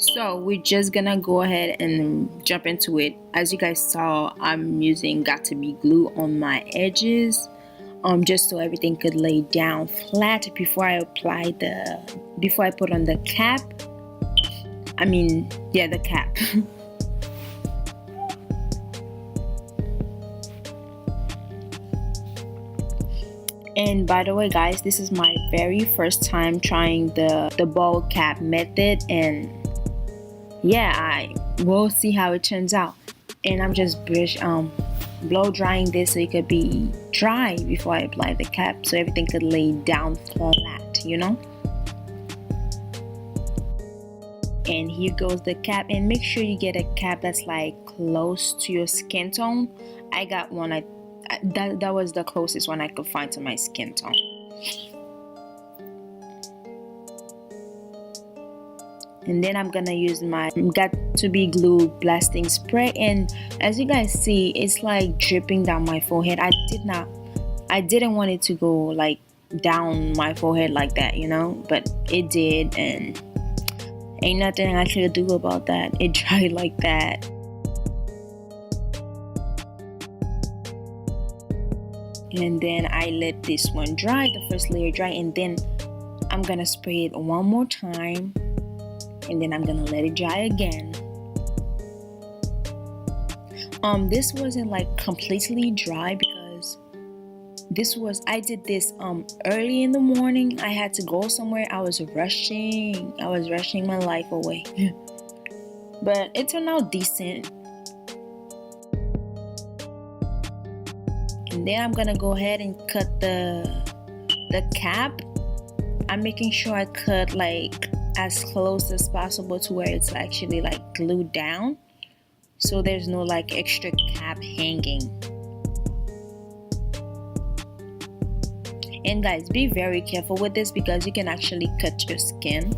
So we're just gonna go ahead and jump into it. As you guys saw, I'm using got to be glue on my edges, just so everything could lay down flat before I put on the cap. The cap. And by the way, guys, this is my very first time trying the ball cap method, and yeah, I will see how it turns out. And I'm just blow drying this so it could be dry before I apply the cap, so everything could lay down flat, And here goes the cap, and make sure you get a cap that's like close to your skin tone. I got one that was the closest one I could find to my skin tone. And then I'm gonna use my got to be glue blasting spray, and as you guys see, it's like dripping down my forehead. I didn't want it to go like down my forehead like that, but it did, and ain't nothing I could do about that. It dried like that. And then I let this one dry, the first layer dry, and then I'm gonna spray it one more time, and then I'm gonna let it dry again. This wasn't like completely dry because I did this early in the morning. I had to go somewhere. I was rushing my life away. But it turned out decent. And then I'm gonna go ahead and cut the cap. I'm making sure I cut like as close as possible to where it's actually like glued down, so there's no like extra cap hanging. And guys, be very careful with this because you can actually cut your skin,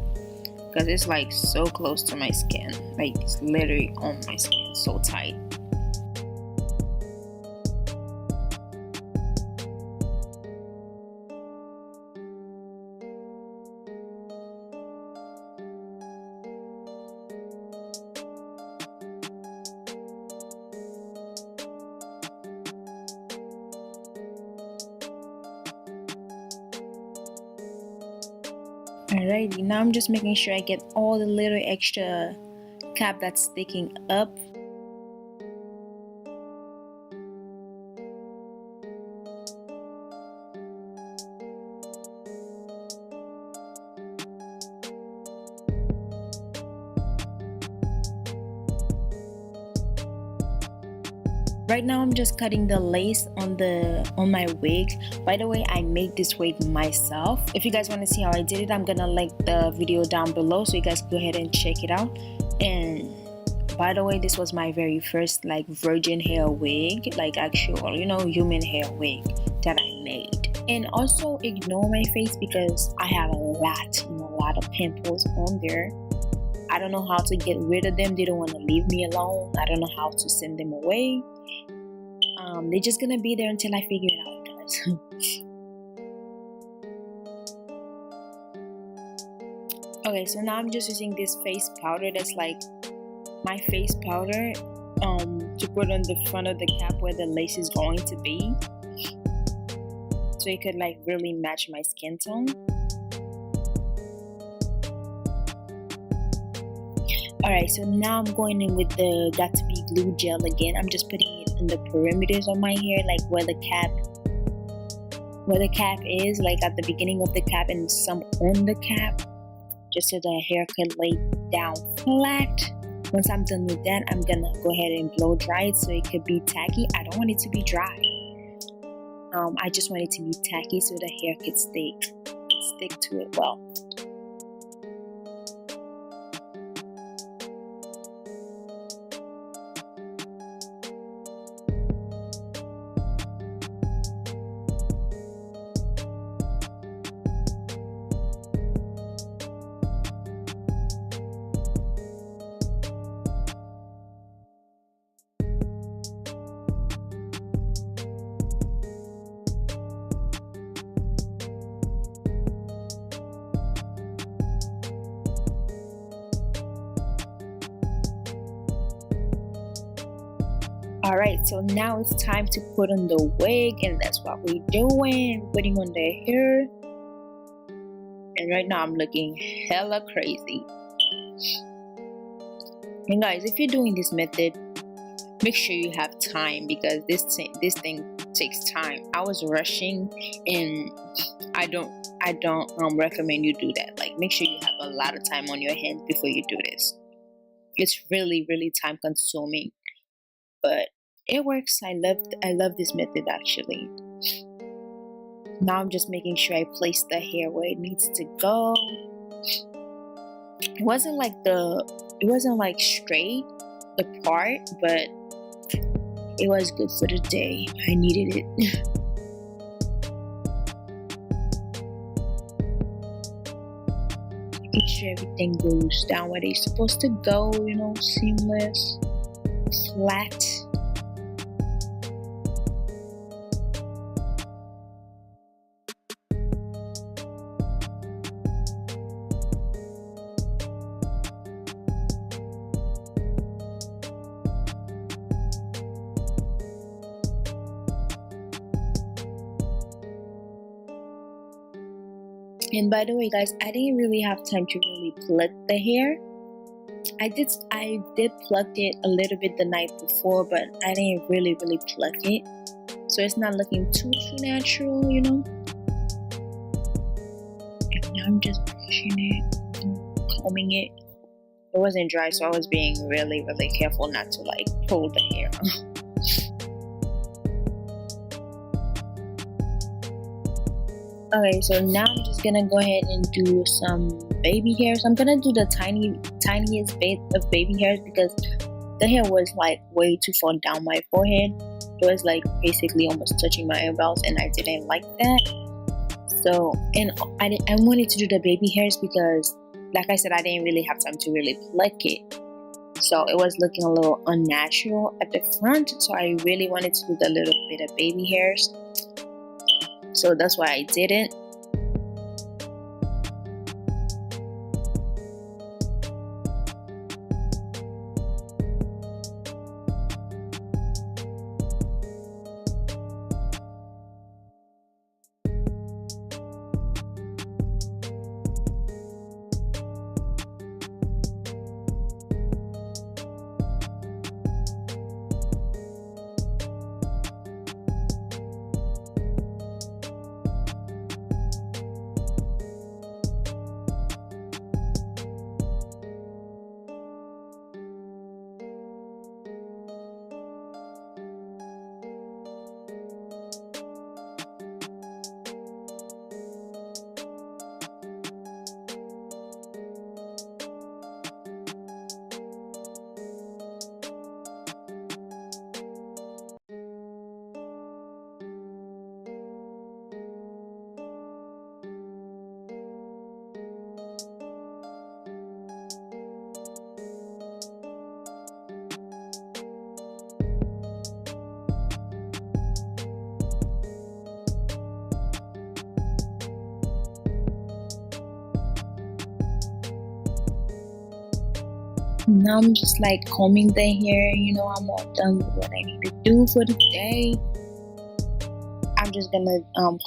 because it's like so close to my skin, like it's literally on my skin, so tight. Alrighty, now I'm just making sure I get all the little extra cap that's sticking up. Right now I'm just cutting the lace on my wig. By the way, I made this wig myself. If you guys want to see how I did it, I'm gonna link the video down below so you guys go ahead and check it out. And by the way, this was my very first like virgin hair wig, like actual human hair wig that I made. And also ignore my face because I have a lot of pimples on there. I don't know how to get rid of them. They don't want to leave me alone. I don't know how to send them away. They're just gonna be there until I figure it out, guys. Okay, so now I'm just using this face powder that's like my face powder to put on the front of the cap where the lace is going to be, so it could like really match my skin tone. Alright, so now I'm going in with the got to be glue gel again. I'm just putting it in the perimeters of my hair, like where the cap is, like at the beginning of the cap and some on the cap, just so the hair could lay down flat. Once I'm done with that, I'm gonna go ahead and blow dry it so it could be tacky. I don't want it to be dry. I just want it to be tacky so the hair could stick to it well. Alright, so now it's time to put on the wig, and that's what we're doing, putting on the hair. And right now I'm looking hella crazy. And guys, if you're doing this method, make sure you have time, because this thing takes time. I was rushing, and I don't recommend you do that. Like, make sure you have a lot of time on your hands before you do this. It's really time consuming, but it works. I love this method actually. Now I'm just making sure I place the hair where it needs to go. It wasn't like straight the part, but it was good for the day. I needed it. Making sure everything goes down where they're supposed to go, seamless, flat. And by the way, guys, I didn't really have time to really pluck the hair. I did pluck it a little bit the night before, but I didn't really pluck it, so it's not looking too natural, And now I'm just brushing it, combing it. It wasn't dry, so I was being really careful not to like pull the hair. Okay, so now I'm just gonna go ahead and do some baby hairs. I'm gonna do the tiniest bit of baby hairs, because the hair was like way too far down my forehead. It was like basically almost touching my eyebrows, and I didn't like that. So, and I wanted to do the baby hairs because, like I said, I didn't really have time to really pluck it. So it was looking a little unnatural at the front. So I really wanted to do the little bit of baby hairs. So that's why I did it. Now I'm just like combing the hair, I'm all done with what I need to do for the day. I'm just gonna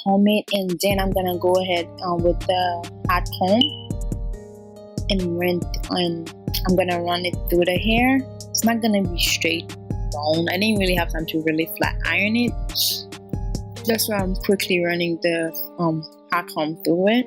comb it, and then I'm gonna go ahead with the hot comb and I'm gonna run it through the hair. It's not gonna be straight down. I didn't really have time to really flat iron it. That's why I'm quickly running the hot comb through it.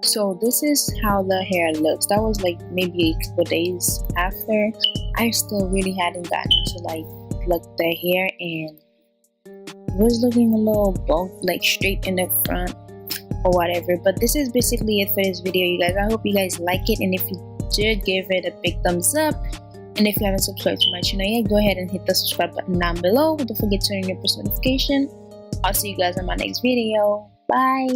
So this is how the hair looks. That was like maybe a couple days after. I still really hadn't gotten to like pluck the hair, and it was looking a little bumped, like straight in the front or whatever. But this is basically it for this video, you guys. I hope you guys like it, and if you did, give it a big thumbs up. And if you haven't subscribed to my channel yet, go ahead and hit the subscribe button down below. Don't forget to turn on your post notification. I'll see you guys in my next video. Bye.